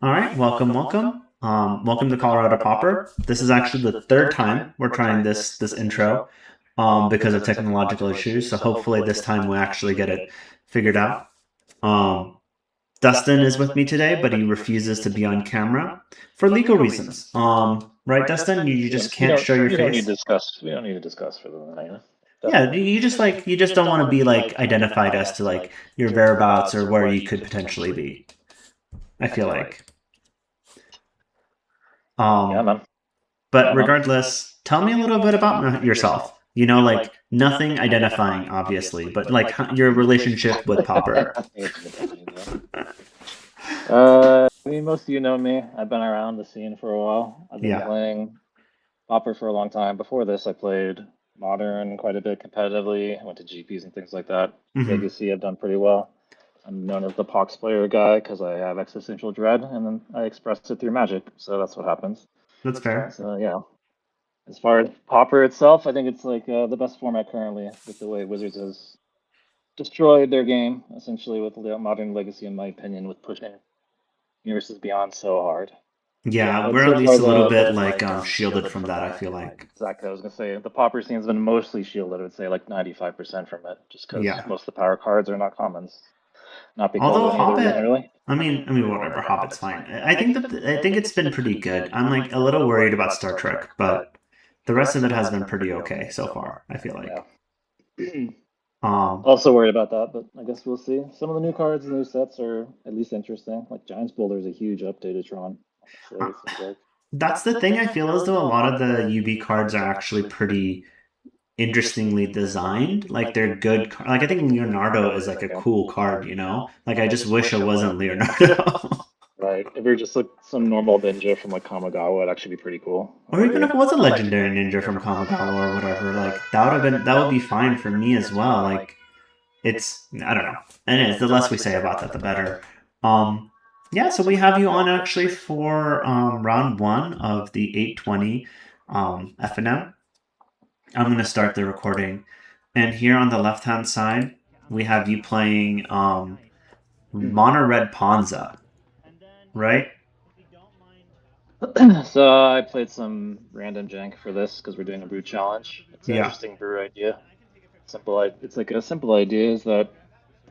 All right, welcome. Welcome to Colorado Pauper. This is actually the third time we're trying this intro, because of technological issues. So hopefully this time we actually get it figured out. Um, Dustin is with me today, but he refuses to be on camera for legal reasons. Right, Dustin? You We just don't, we can't don't, show your we don't need face. to discuss. We don't need to discuss for the night. Yeah, Definitely. you just don't want to be like identified as to like your whereabouts or where you could potentially be. I feel like. Yeah, Um, man. But regardless, tell me a little bit about yourself. Like nothing identifying, obviously, but like your relationship with Pauper. I mean, most of you know me. I've been around the scene for a while. I've been Yeah. playing Pauper for a long time. Before this, I played Modern quite a bit competitively. I went to GPs and things like that. Hmm. Legacy, I've done pretty well. I'm known as the Pox player guy because I have existential dread, and then I express it through magic. So that's what happens. That's fair. So yeah, as far as Pauper itself, I think it's like the best format currently with the way Wizards has destroyed their game, essentially with Modern Legacy, in my opinion, with pushing Universes Beyond so hard. Yeah, But we're at so far, least a little bit like shielded from that, I feel like. exactly, I was gonna say the Pauper scene has been mostly shielded. I would say like 95% from it, just because Yeah. most of the power cards are not commons, not because Although of any other reason Hobbit, really. I mean, whatever. Hobbit's fine. I think it's been pretty good. I'm like a little worried about Star Trek, but the rest of it has been pretty okay so far. I feel like. Yeah. Um, Also worried about that, but I guess we'll see. Some of the new cards and new sets are at least interesting. Like Giant's Boulder is a huge update to Tron, honestly, uh, it seems like. that's the thing. I feel as though a lot of the UB cards are actually pretty interestingly designed. Like they're good. Like I think Leonardo is like a Yeah. cool card. Like I just wish it wasn't Leonardo. Right. If you're just like some normal ninja from like Kamigawa, it'd actually be pretty cool. Or even if it was a legendary ninja from Kamigawa or whatever, like that would be fine for me as well. Like it's I don't know. And it's the less we say about that, the better. Um, yeah. So we have you on actually for round one of the 820 FNM. I'm gonna start the recording, and here on the left hand side we have you playing Mono Red Ponza, right? So I played some random jank for this because we're doing a brew challenge. It's an Yeah. interesting brew idea. It's like a simple idea is that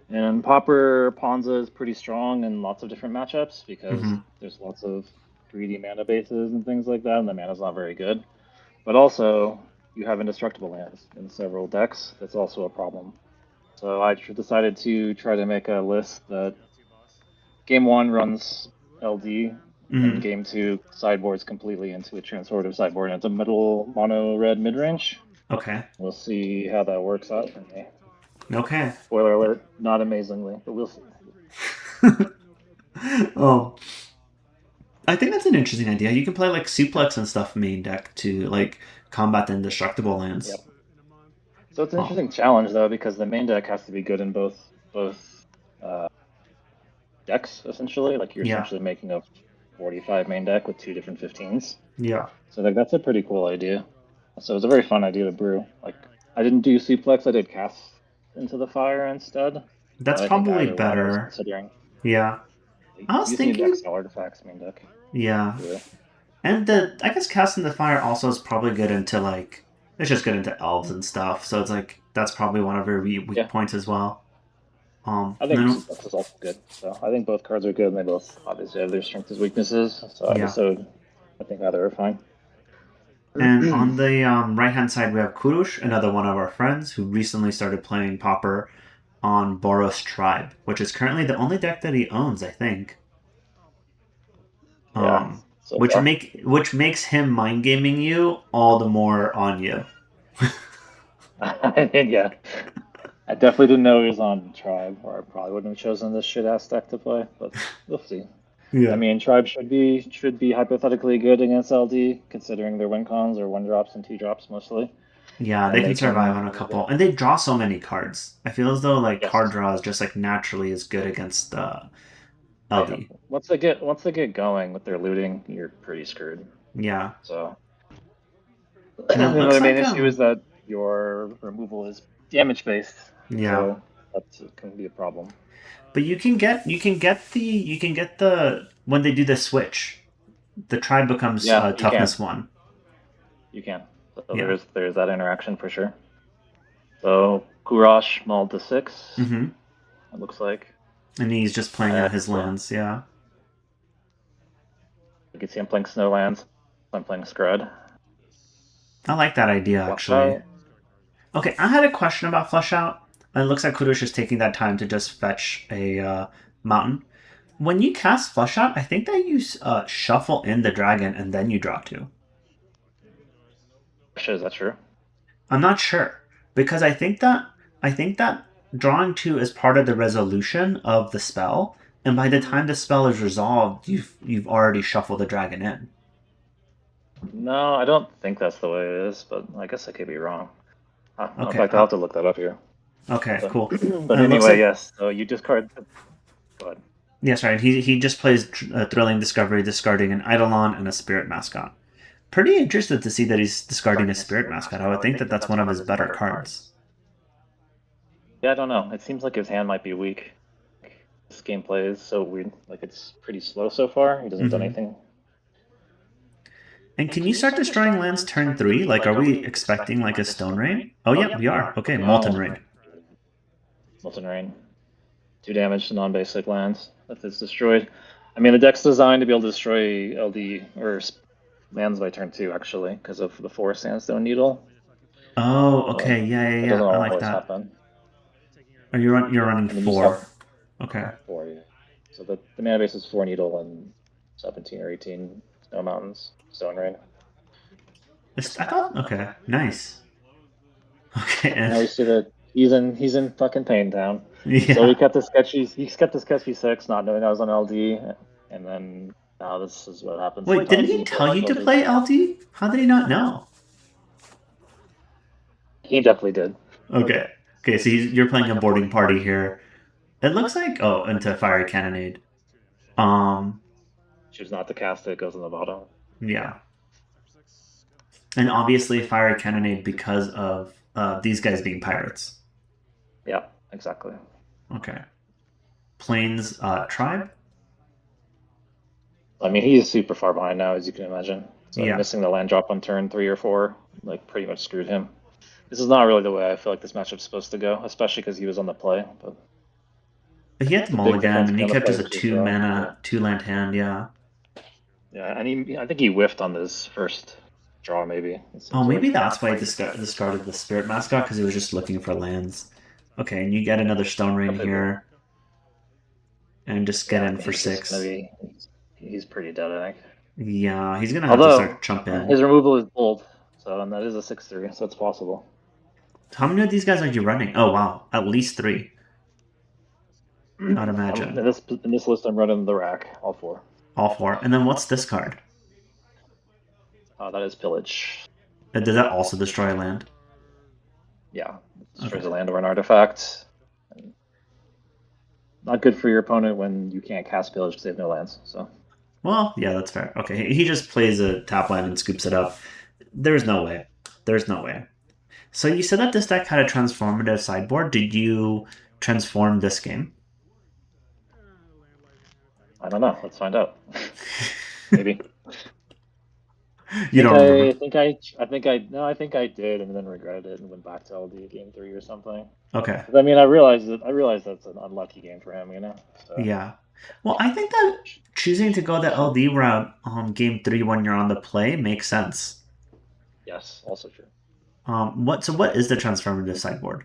in Pauper, Ponza is pretty strong in lots of different matchups because Hmm. there's lots of greedy mana bases and things like that, and the mana's not very good. But also, you have indestructible lands in several decks. That's also a problem. So I decided to try to make a list that game one runs LD, and Hmm. game two sideboards completely into a transportive sideboard, and it's a middle mono red mid range. Okay. We'll see how that works out for me. Okay. Spoiler alert, not amazingly, but we'll see. um, I think that's an interesting idea. You can play like suplex and stuff main deck to like combat the indestructible lands. Yep. So it's an Oh, interesting challenge though because the main deck has to be good in both uh, decks essentially. Like you're yeah, essentially making a 45 main deck with two different 15s. yeah. So like that's a pretty cool idea. So it's a very fun idea to brew. Like I didn't do suplex, I did cast into the fire instead. That's But I think probably either one I was better. considering. Yeah. You I was just need thinking, exile artifacts main deck. yeah. Really. And I guess casting the fire also is probably good into like it's just good into elves and stuff. So it's like that's probably one of your weak Yeah. points as well. I And think then, suplex is also good. So I think both cards are good and they both obviously have their strengths and weaknesses. yeah. I think either are fine. And on the right hand side, we have Kurush, another one of our friends who recently started playing Pauper on Boros Tribe, which is currently the only deck that he owns, I think. Yeah, Um, so far. which makes him mind gaming you all the more on you. Yeah, I definitely didn't know he was on Tribe, or I probably wouldn't have chosen this shit ass deck to play. But we'll see. I Yeah. mean, Tribe should be hypothetically good against LD, considering their win cons are one drops and two drops mostly, Yeah, they and can they survive can. on a couple, and they draw so many cards. I feel as though like card Yes. draw is just like naturally is good against Oh yeah. LD. Once they get going with their looting, you're pretty screwed. Yeah, So and it another looks main like issue is that your removal is damage based, yeah, so that can be a problem. but you can get the when they do the switch, the tribe becomes Yeah, you toughness can. 1. You can. So Yeah. there's that interaction for sure. So Kurash mauled to 6. Mm-hmm. It looks like. And he's just playing out his So lands. Yeah. you can see I'm playing Snowlands. I'm playing Skred. I like that idea Flush actually. out. Okay, I had a question about Flush Out. It looks like Kudosh is taking that time to just fetch a mountain. When you cast Flush Out, I think that you shuffle in the dragon and then you draw 2. Is that true? I'm not sure because I think that drawing 2 is part of the resolution of the spell, and by the time the spell is resolved, you've already shuffled the dragon in. No, I don't think that's the way it is, but I guess I could be wrong. In Okay. fact, I'll have to look that up here. Okay. But, Cool. but And it looks anyway, like yes. So you discard. Go ahead. yes, right. He just plays Thrilling Discovery, discarding an Eidolon and a Spirit Mascot. Pretty interested to see that he's discarding a Spirit Mascot. I would think that that's one of his better cards. Yeah, I don't know. It seems like his hand might be weak. This gameplay is so weird. Like it's pretty slow so far. He doesn't do anything. And can you start destroying lands turn 3? Like, are we expecting like a Stone Rain? Oh, yeah, we are. Okay, Molten Rain. Molten Rain. 2 damage to non-basic lands if it's destroyed. I mean, the deck's designed to be able to destroy LD or lands by turn 2, actually, because of the 4 Sandstone Needle. Oh, okay, It yeah. doesn't I like always that. happen. Are you're running And then you 4? stop Okay. 4. Yeah. So the mana base is 4 Needle and 17 or 18 Snow Mountains, Stone Rain. I thought okay, nice. Okay, and Now we see that he's in fucking Pain Town. So yeah. he kept the sketchy 6, not knowing I was on LD, and then now this is what happens. Wait, didn't he tell you to play LD? How did he not know? He definitely did. Okay. Okay, so you're playing a boarding party here. It looks like into Fiery Cannonade. Choose not to cast it, goes on the bottom. Yeah. And obviously Fiery Cannonade because of these guys being pirates. Yeah, exactly. Okay. Plains tribe? I mean, he's super far behind now, as you can imagine. So Yeah. missing the land drop on turn 3 or 4, like, pretty much screwed him. This is not really the way I feel like this matchup's supposed to go, especially because he was on the play. But He had the it's a big mulligan difference and he between on the kept play just a versus draw. 2-mana, 2-land hand, yeah. Yeah, and I think he whiffed on this first draw, maybe. It Oh, seems maybe like. that's why he discarded the Spirit Mascot, because he was just looking for lands. Okay, and you get another Stone Rain here. And just get in for 6. He's pretty dead, I think. Yeah, he's going to have to start chumping. His removal is bold, so and that is a 6/3, so it's possible. How many of these guys are you running? Oh, wow. At least 3. I'd imagine. In this list, I'm running the rack, all 4. All 4. And then what's this card? That is Pillage. Does that also destroy a land? Yeah, it destroys a land or an artifact. Not good for your opponent when you can't cast Pillage because they have no lands. So. Well, yeah, that's fair. Okay, he just plays a tap land and scoops it up. There's no way. There's no way. So you said that this deck had a transformative sideboard. Did you transform this game? I don't know. Let's find out. Maybe. You don't remember? I think I did, and then regretted it and went back to LD game 3 or something. Okay. I mean, I realized that's an unlucky game for him, So. Yeah. Well, I think that choosing to go the LD route on game 3 when you're on the play makes sense. Yes, also true. What is the transformative sideboard?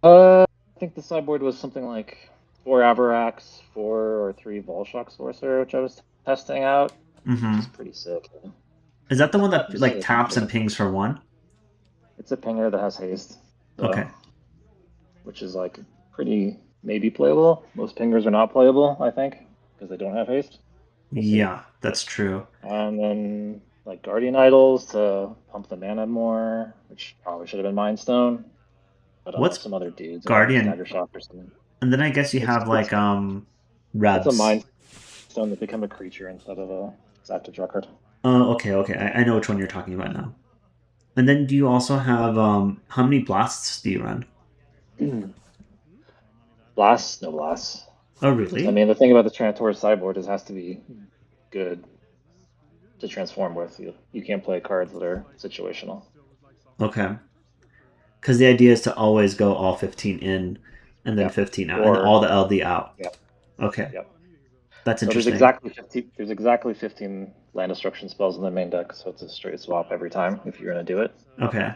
I think the sideboard was something like 4 Avarax, 4 or 3 Vulshok Sorcerer, which I was testing out. Mm-hmm. It's pretty sick. Is that the one that like taps and pings for 1? It's a pinger that has haste. So, okay. Which is like pretty maybe playable. Most pingers are not playable, I think, because they don't have haste. Yeah, that's true. And then like Guardian Idols to pump the mana more, which probably should have been Mind Stone. But What's some other dudes, Guardian? Staggershock or something. And then I guess you have like Rebs. It's a Mind Stone that become a creature instead of a active draw card. Oh, okay. I know which one you're talking about now. And then do you also have how many blasts do you run? Blasts, no blasts. Oh, I really? mean, the thing about the Tranator's sideboard is it has to be good to transform with. You can't play cards that are situational. Okay. Because the idea is to always go all 15 in and then Yep. 15 out and Or all the LD out. yep, Okay. yep. That's So there's interesting. exactly 15. There's exactly 15 land destruction spells in the main deck, so it's a straight swap every time if you're gonna do it. Okay.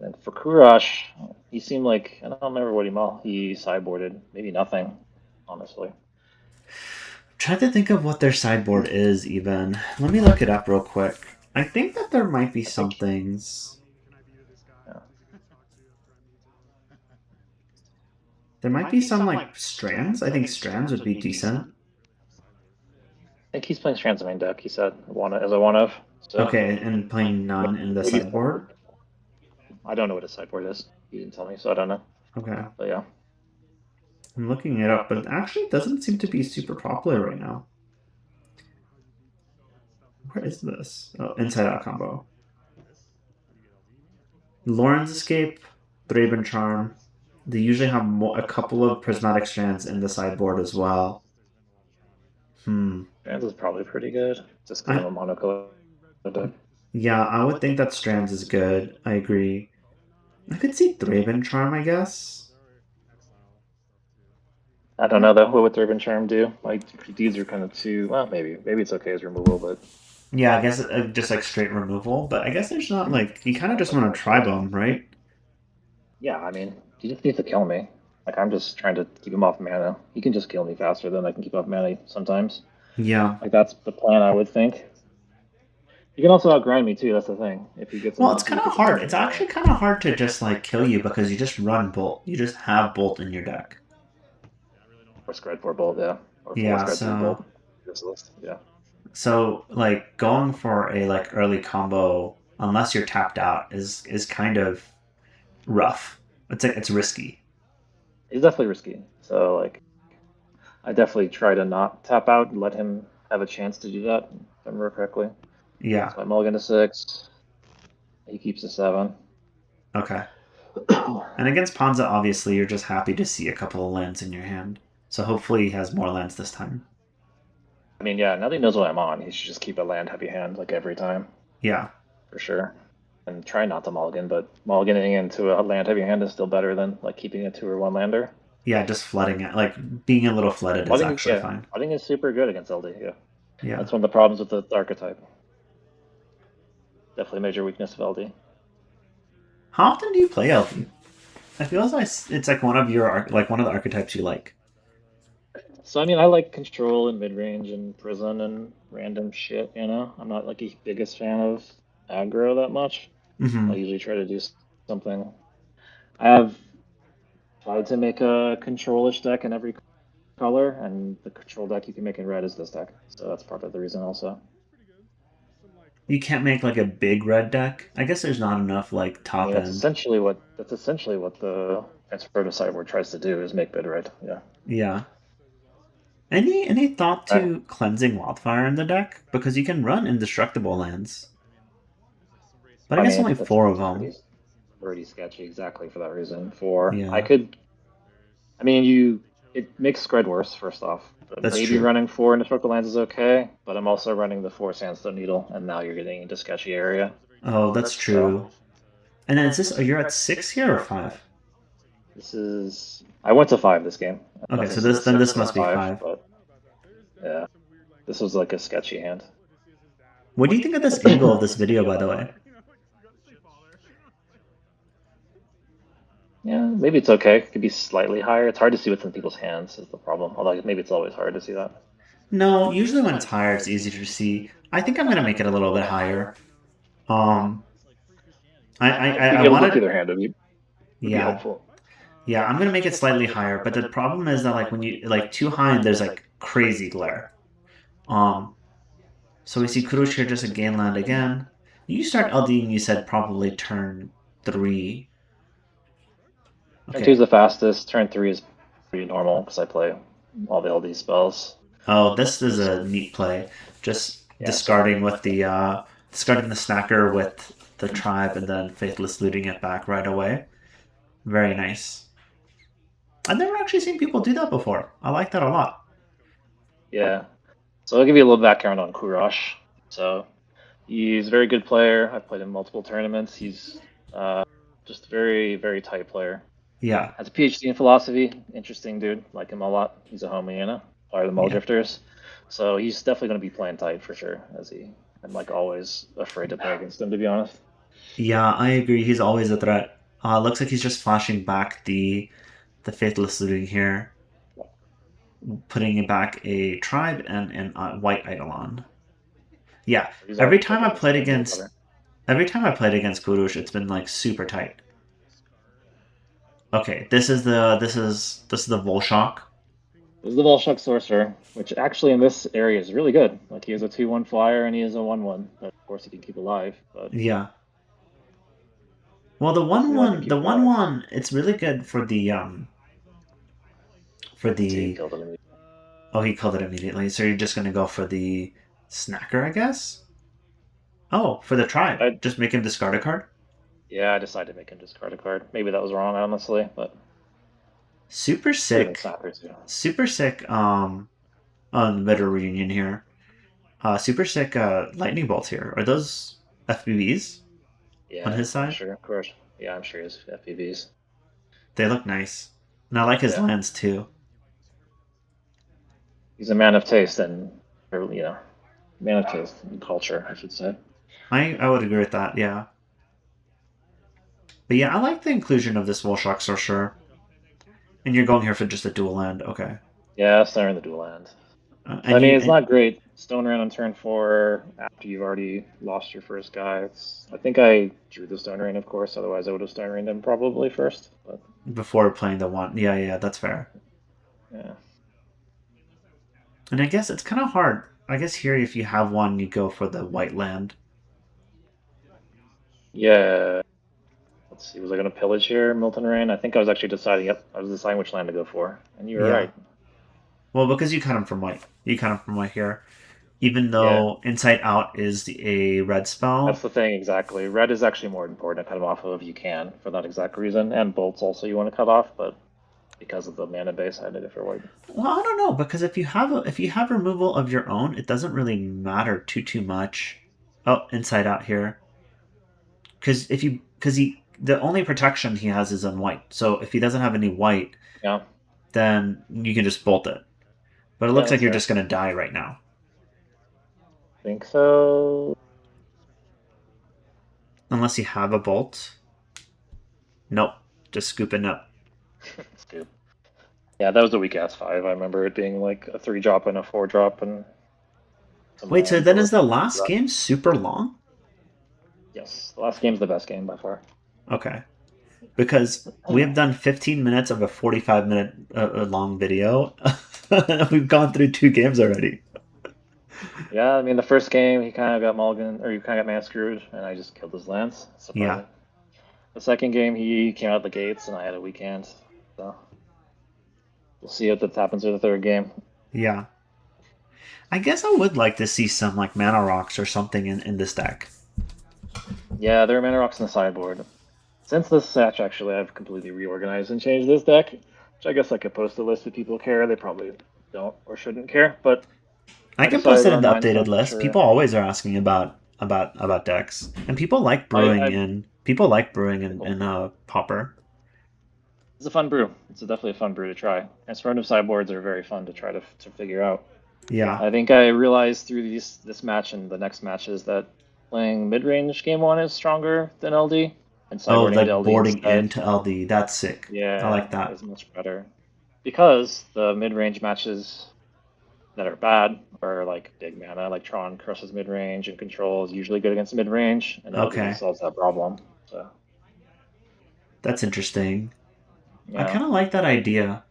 And for Kurash, he seemed like I don't remember what he sideboarded. Maybe nothing, honestly. Try to think of what their sideboard is, even. Let me look it up real quick. I think that there might be I some think. things. Yeah. There might be some, like, strands. I think strands would be decent. I think he's playing Strands main deck. He said as a one of. So Okay, and playing none in the maybe sideboard. sideboard. I don't know what his sideboard is. He didn't tell me, so I don't know. Okay. But yeah. I'm looking it up, but actually it doesn't seem to be super popular right now. Where is this? Oh, inside out combo. Lauren's Escape, Thraben Charm. They usually have a couple of prismatic strands in the sideboard as well. Strands is probably pretty good, just because I'm I a monocolor deck. Yeah, I would think that Strands is good. I agree. I could see Thraben Charm, I guess. I don't know though. What would Thurban Charm do? Like these are kind of too. Well, maybe it's okay as removal, but Yeah, I guess just like straight removal, but I guess there's not like you kind of just want to tribe them, right? yeah, I mean, he just needs to kill me. Like I'm just trying to keep him off mana. He can just kill me faster than I can keep off mana sometimes. Yeah. Like that's the plan, I would think. He can also outgrind me too. That's the thing. If he gets Well, him, it's if he kind of gets hard. above It's me, actually kind of hard to just like kill you because you just run Bolt. You just have Bolt in your deck. or Skred for Bolt, yeah, or four Yeah, Skred 3 Bolt. so This list, yeah. like going for a like early combo unless you're tapped out is kind of rough. It's risky. He's definitely risky. So like, I definitely try to not tap out and let him have a chance to do that. If I remember correctly. Yeah. So I mulligan to 6. He keeps a 7. Okay. And against Panza, obviously, you're just happy to see a couple of lands in your hand. So hopefully he has more lands this time. I mean, yeah, now that he knows what I'm on, he should just keep a land heavy hand like every time, Yeah. for sure. And try not to mulligan, but mulliganing into a land heavy hand is still better than like keeping a 2 or 1 lander. Yeah, just flooding it. Like being a little flooded is Flooding, actually yeah, fine. flooding is super good against LD. Yeah, Yeah. that's one of the problems with the archetype. Definitely a major weakness of LD. How often do you play LP? I feel like it's like one of your like one of the archetypes you like. So I mean, I like control and mid range and prison and random shit. I'm not like a biggest fan of aggro that much. I Mm-hmm. usually try to do something. I have tried to make a controlish deck in every color, and the control deck you can make in red is this deck. So that's part of the reason also. You can't make like a big red deck. I guess there's not enough like I mean, top end. that's essentially what the transfer to sideboard tries to do is make bid red. Yeah. Yeah. Any thought Right. to cleansing wildfire in the deck? Because you can run indestructible lands. But I I guess mean, only that's four of them. pretty sketchy exactly for that reason. For I Yeah. could, I mean, it makes Skred worse first off. But That's maybe true. running 4 indestructible lands is okay, but I'm also running the 4 Sandstone Needle, and now you're getting into sketchy area. Oh, that's So true. And then is this? Oh, you're at 6 here or 5? I went to 5 this game. Okay, so This is this 6 plus must be 5, 5. but yeah, this was like a sketchy hand. What do you think of this angle of this video, by the way? Yeah, maybe it's okay. It could be slightly higher. It's hard to see what's in people's hands is the problem. Although maybe it's always hard to see that. No, usually when it's higher, it's easier to see. I think I'm gonna make it a little bit higher. Um, I Being able to wanted, see their hand would be yeah, helpful. yeah, I'm gonna make it slightly higher. But the problem is that like when you like too high, and there's like crazy glare. Um, so we see Kurosh here just a gain land again. You start LDing, you said probably turn 3. Turn 2 is Okay. the fastest. Turn 3 is pretty normal because I play all the LD spells. Oh, this is a neat play. Just Yeah, so discarding the snacker with the tribe and then faithless looting it back right away. Very nice. I've never actually seen people do that before. I like that a lot. Yeah. So I'll give you a little background on Kurash. So he's a very good player. I've played in multiple tournaments. He's just a very, very tight player. Yeah, Has a PhD in philosophy. Interesting dude. Like him a lot. He's a homie, part of the yeah, Muldrifters. So he's definitely going to be playing tight for sure. I'm like always afraid to play against him, to be honest. yeah. I agree. He's always a threat. Looks like he's just flashing back the Faithless Looting here, putting back a tribe and white Eidolon. Yeah, He's every already time I taking this played game a little against better. every time I played against Kurush, it's been like super tight. Okay, this is the Volshok. This is the Vulshok Sorcerer, which actually in this area is really good. Like he is a 2/1 flyer and he is a 1/1 that of course he can keep alive, but Yeah. Well, mostly letting him keep the one alive. one, it's really good for See, he the. killed him. Oh, he killed it immediately. So you're just gonna go for the snacker, I guess. Oh, for the tribe, I just make him discard a card. Yeah, I decided to make him discard a card. Maybe that was wrong, honestly, but Super could have been sick, Snapper too. super sick. On Better Reunion here. Super sick. Lightning bolts here. Are those FBVs on Yeah, his I'm side? sure, of course. Yeah, I'm sure his FPVs. They look nice, and I like his Yeah, lands too. he's a man of taste or man of taste and culture, I should say. I would agree with that. Yeah, but yeah, I like the inclusion of this Vulshok Sorcerer. And you're going here for just a dual land, okay? Yeah, Snare in the dual land. So I And mean, you it's not great. Stone Rain on turn 4 after you've already lost your first guy. I think I drew the Stone Rain, of course. Otherwise, I would have Stone Rained him probably first. But before playing the one, yeah, that's fair. yeah, And I guess it's kind of hard. I guess here, if you have one, you go for the white land. yeah. Let's see. Was I going to pillage here, Molten Rain? I think I was actually deciding. Yep, I was deciding which land to go for, and you were Yeah. right. Well, because you cut him from white. You cut him from white here. Even Yeah, though Insight Out is a red that's spell. the thing exactly. Red is actually more important to cut him off of if you can for that exact reason, and bolts also you want to cut off, but because of the mana base, I did it for white. Well, I don't know because if you have removal of your own, it doesn't really matter too much. Oh, Inside Out here. Because he the only protection he has is on white. So if he doesn't have any white, Yeah, then you can just bolt it. But it yeah, looks like that's you're fair. just gonna die right now. Think so. Unless you have a bolt. Nope. Just scooping up. That's good. Yeah, that was a weak ass 5. I remember it being like a 3 drop and a 4 drop and some Wait, so lands then or is the last game super long? yes, the last game's the best game by far. Okay. Because we have done 15 minutes of a 45-minute long video. We've gone through 2 games already. Yeah, I mean the first game he kind of got mulligan or he kind of got man screwed, and I just killed his lands. Yeah. Surprising. The second game he came out the gates, and I had a weekend. So we'll see what happens with the third game. Yeah. I guess I would like to see some like mana rocks or something in this deck. Yeah, there are mana rocks in the sideboard. Since this patch, actually, I've completely reorganized and changed this deck, which I guess I could post a list if people care. They probably don't or shouldn't care, but I I can post decided to it in the remind updated folks list. for. People always are asking about decks, and I people like brewing people. in Pauper. It's a fun brew. It's definitely a fun brew to try. Transformative sideboards are very fun to try to figure out. Yeah. I think I realized through this match and the next matches that playing mid range game one is stronger than LD, and Oh, sideboarding into like LD boarding instead, into LD. That's sick. I yeah, like that. is much better. Because the mid range matches that are bad are like big mana, like Tron crushes mid range and control is usually good against mid range, and LD Okay, solves that problem. So that's interesting. I yeah. kind of like that idea.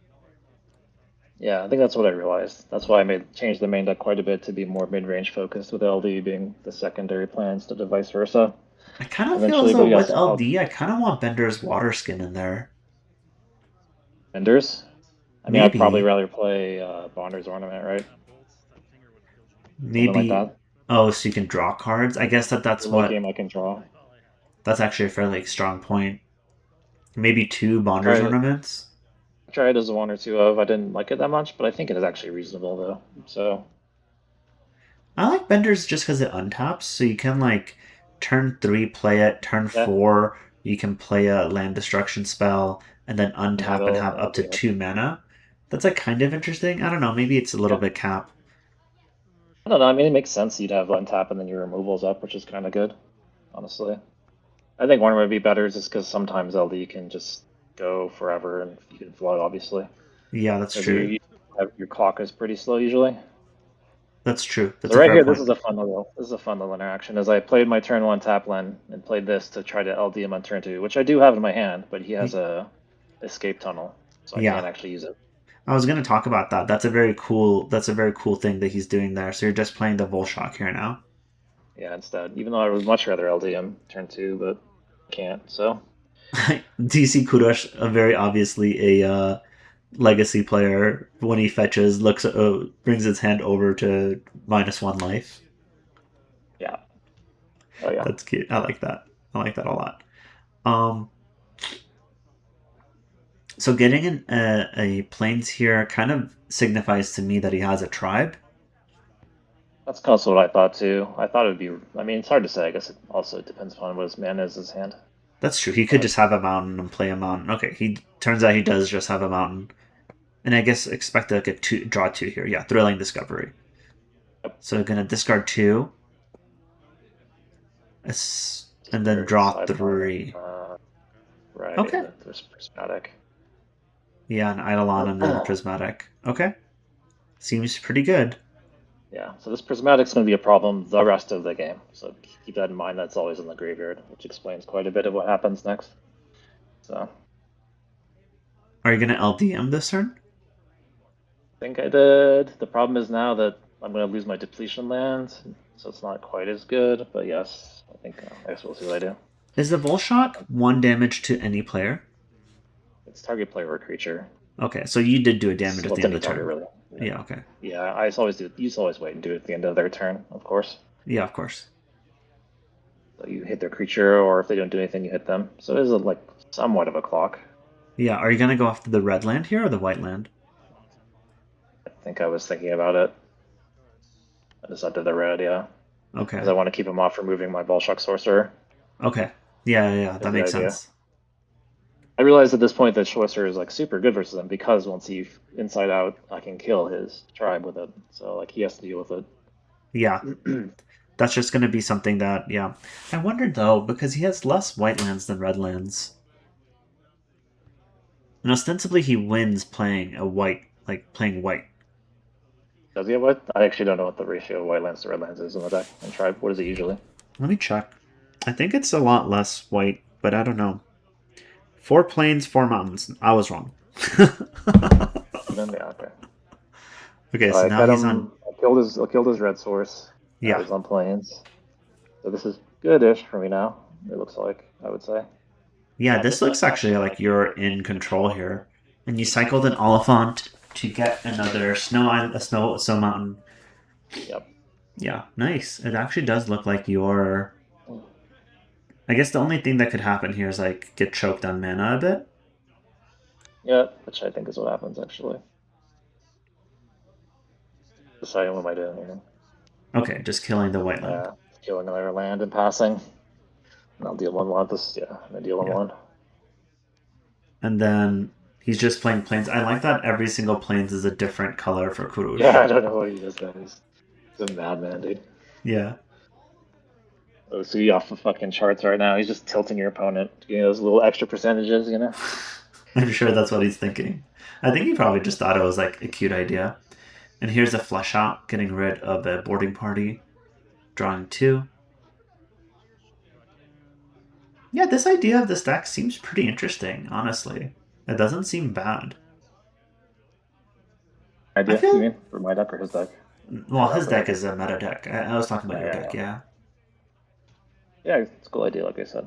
Yeah, I think that's what I realized. That's why I made changed the main deck quite a bit to be more mid-range focused, with LD being the secondary plan instead of vice versa. I kind of feel as Eventually, though but with yes, LD, I kind of want Bender's water skin in there. Benders. I mean, I'd probably Maybe, rather play Bonder's Ornament, right? Something like maybe. that. Oh, so you can draw cards. I guess The late game I can draw. that's actually a fairly strong point. Maybe 2 Bonders Try to ornaments. I tried as one or two of. I didn't like it that much, but I think it is actually reasonable though. So I like Benders just because it untaps, so you can like turn 3 play it, turn yeah, 4 you can play a land destruction spell, and then and untap and have it'll up to be up. 2 mana. That's like kind of interesting. I don't know, maybe it's a little Yeah. bit cap. I don't know. I mean, it makes sense. You'd have untap and then your removals up, which is kind of good, honestly. I think one would be better just because sometimes LD can just go forever and you can flood, obviously, Yeah, that's because true. your clock is pretty slow usually. That's true. So That's a right fair here, this point. is a fun little interaction. As I played my turn one tap land and played this to try to LD him on turn two, which I do have in my hand, but he has a escape tunnel, so I Yeah. can't actually use it. I was going to talk about that. That's a very cool thing that he's doing there. So you're just playing the Volshok here now. Yeah, instead, even though I would much rather LD him turn two, but can't. So DC Kudosh, very obviously a legacy player. When he fetches, brings his hand over to -1 life. yeah, oh yeah. That's cute. I like that. I like that a lot. Um, so getting a plains here kind of signifies to me that he has a tribe. That's also what I thought too. I thought it would be. I mean, it's hard to say. I guess it also depends upon what his mana is in his hand. That's true. He could But just have a mountain and play a mountain. Okay, he turns out he does just have a mountain, and I guess expect to get draw 2 here. Yeah, thrilling discovery. So gonna discard 2, and then very draw Sideboard, 3. right, Okay. and there's Prismatic. Yeah, an Eidolon and then Prismatic. Okay. Seems pretty good. Yeah, so this Prismatic's going to be a problem the rest of the game. So keep that in mind. That's always in the graveyard, which explains quite a bit of what happens next. So Are you gonna LDM this turn? I think I did. The problem is now that I'm going to lose my depletion land, so it's not quite as good. But yes, I guess we'll see what I do. Is the Volshok 1 damage to any player? It's target player or creature. Okay, so you did do a damage at Well, the it's end of any the target turn. really. Yeah, Yeah, okay. yeah. I always do. You always wait and do it at the end of their turn, of course. Yeah, of course. So you hit their creature, or if they don't do anything, you hit them. So it is like somewhat of a clock. Yeah, are you gonna go after the red land here or the white land? I think I was thinking about it. I decided the red, yeah, because Okay. I want to keep him off removing my Vulshok Sorcerer. Okay. Yeah, Is that the makes idea. sense. I realize at this point that Sorcerer is like super good versus him because once he inside out, I can kill his tribe with it. So like he has to deal with Yeah, it. that's just gonna be something that, yeah. I wondered though, because he has less white lands than red lands. And ostensibly he wins playing a white, like playing white. Does he have what? I actually don't know what the ratio of white lands to red lands is in the deck and tribe. What is it usually? Let me check. I think it's a lot less white, but I don't know. 4 plains, 4 mountains. I was wrong. Even yeah, okay. Okay, So so I now fed he's on. him. I killed his red source. Now Yeah. he's on plains. So this is good-ish for me now. It looks like I would say. Yeah, this looks actually like you're in control here. And you cycled an Oliphaunt to get another snow mountain. Yep. Yeah, nice. It actually does look like you're. I guess the only thing that could happen here is like get choked on mana a bit. Yeah, which I think is what happens actually. Deciding what am I doing here? Okay, just killing the white land. Killing another land and passing. And I'll deal 1-1 this. Yeah, I'm gonna deal one Yeah. one. And then he's just playing plains. I like that every single plains is a different color for Yeah, Kurush. I don't know what he does. Then he's a madman, dude. Yeah. Oh, so he off the fucking charts right now. He's just tilting your opponent, getting those little extra percentages, you know. I'm sure that's what he's thinking. I think he probably just thought it was like a cute idea. And here's a flesh out, getting rid of a boarding party, drawing 2. Yeah, this idea of this deck seems pretty interesting, honestly. It doesn't seem bad. I Idea, you feel. mean, for my deck or his deck? Well, his Whatever. deck is a meta deck. I was talking about Yeah, your yeah, deck, yeah. yeah. Yeah, it's a cool idea, like I said.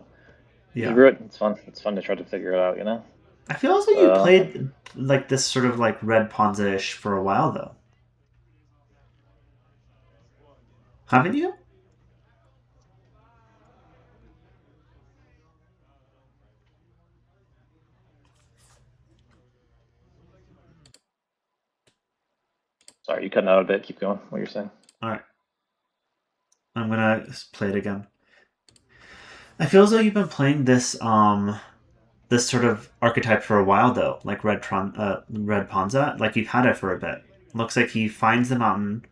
You should Yeah. brew it. It's fun. It's fun to try to figure it out, you know. I feel also you Uh, played like this sort of like red Ponza ish for a while, though. Haven't you? Sorry, you cut out a bit. Keep going. What you're saying? All right. I'm gonna play it again. I feel as though you've been playing this this sort of archetype for a while though, like Red Ponza. Like you've had it for a bit. Looks like he finds the mountain,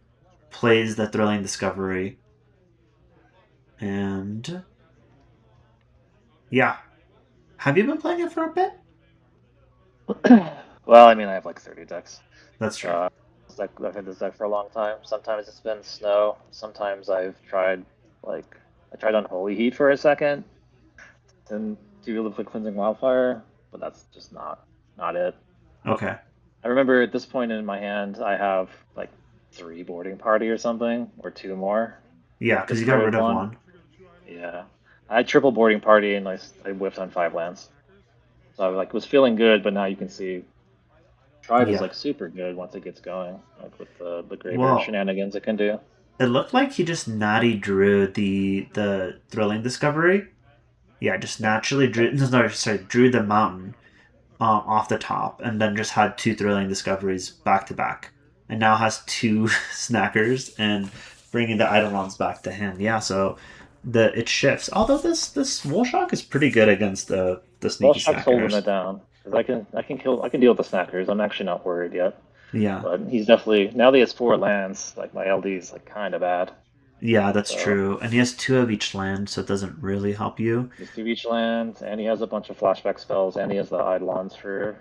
plays the Thrilling Discovery, and yeah. Have you been playing it for a bit? Well, I mean, I have like 30 decks. That's true. I've had this deck for a long time. Sometimes it's been snow. Sometimes I've tried like I tried Unholy Heat for a second and do the quick cleansing wildfire, but that's just not it. Okay. I remember at this point in my hand, I have like 3 boarding party or something, or 2 more. Yeah, I've because you got discarded rid of one. Yeah, I had triple boarding party and I whiffed on 5 lands. So I like was feeling good, but now you can see Tribe is Yeah. like super good once it gets going, like with the graveyard Well, shenanigans it can do. it looked like he just natty drew the Thrilling Discovery. Yeah, just naturally drew. No, sorry, drew the mountain off the top, and then just had 2 Thrilling Discoveries back to back, and now has 2 Snackers and bringing the Eidolons back to hand. Yeah, so it shifts. Although this Vulshok is pretty good against the sneaky Vulshok's holding it Snackers. down because I can deal with the snackers. I'm actually not worried yet, Yeah, but he's definitely now that he has 4 lands. Like my LD is like kind of bad. yeah, that's So true. And he has 2 of each land, so it doesn't really help you. he's 2 each land, and he has a bunch of flashback spells, and he has the Eidolons for